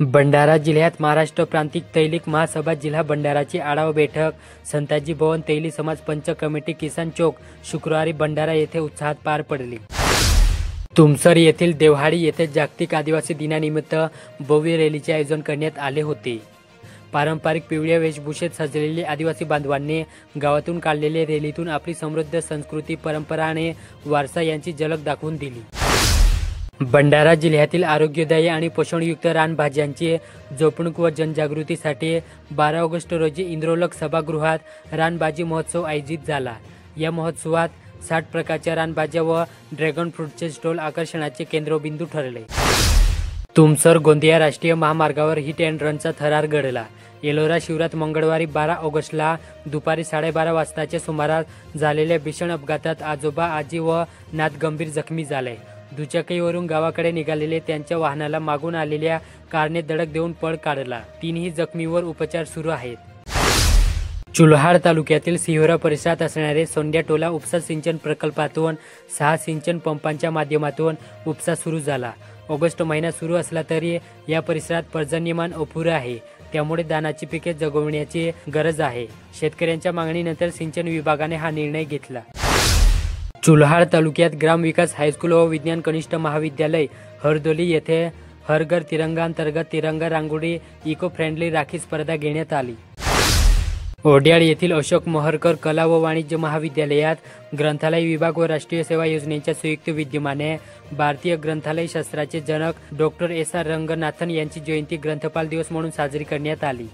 भंडारा जिल्ह्यात महाराष्ट्र प्रांतिक तैलिक महासभा जिल्हा भंडाराची आढावा बैठक संताजी भवन तैली समाज पंच कमिटी किसान चौक शुक्रवारी भंडारा येथे उत्साहात पार पडली। तुमसर येथील देवहाडी येथे जागतिक आदिवासी दिनानिमित्त भव्य रॅलीचे आयोजन करण्यात आले होते। पारंपरिक पिवळ्या वेशभूषेत सजलेले आदिवासी बांधवांनी गावातून काढलेल्या रॅलीतून आपली समृद्ध संस्कृती, परंपरा आणि वारसा यांची झलक दाखवून दिली। भंडारा जिल्ह्यातील आरोग्यदायी आणि पोषणयुक्त रानभाज्यांची जपणूक व जनजागृतीसाठी 12 ऑगस्ट रोजी इंद्रोलक सभागृहात रानभाजी महोत्सव आयोजित झाला। या महोत्सवात 60 प्रकारच्या रानभाज्या व ड्रॅगन फ्रूटचे स्टॉल आकर्षणाचे केंद्रबिंदू ठरले। तुमसर गोंदिया राष्ट्रीय महामार्गावर हिट अँड रनचा थरार घडला। एलोरा शिवरात मंगळवारी 12 ऑगस्टला दुपारी 12:30 वाजताच्या सुमारास झालेल्या भीषण अपघातात आजोबा, आजी व नात गंभीर जखमी झाले। दुचाकीवरून गावाकडे निघालेले त्यांच्या वाहनाला मागून आलेल्या कारने धडक देऊन पळ काढला। तीनही जखमीवर उपचार सुरू आहेत। चुलहाड तालुक्यातील सिहोरा परिसरात असणारे सोंड्या टोला उपसा सिंचन प्रकल्पातून 6 सिंचन पंपांच्या माध्यमातून उपसा सुरू झाला। ऑगस्ट महिना सुरू असला तरी या परिसरात पर्जन्यमान अपुरे आहे, त्यामुळे धानाची पिके जगवण्याची गरज आहे। शेतकऱ्यांच्या मागणीनंतर सिंचन विभागाने हा निर्णय घेतला। चुलहाड तालुक्यात ग्रामविकास हायस्कूल व विज्ञान कनिष्ठ महाविद्यालय हरदोली येथे हर घर तिरंगा अंतर्गत तिरंगा रांगोळी इको फ्रेंडली राखी स्पर्धा घेण्यात आली। ओड्याळ येथील अशोक मोहरकर कला व वाणिज्य महाविद्यालयात ग्रंथालय विभाग व राष्ट्रीय सेवा योजनेच्या संयुक्त विद्यमाने भारतीय ग्रंथालय शास्त्राचे जनक डॉ. एस. आर. रंगनाथन यांची जयंती ग्रंथपाल दिवस म्हणून साजरी करण्यात आली।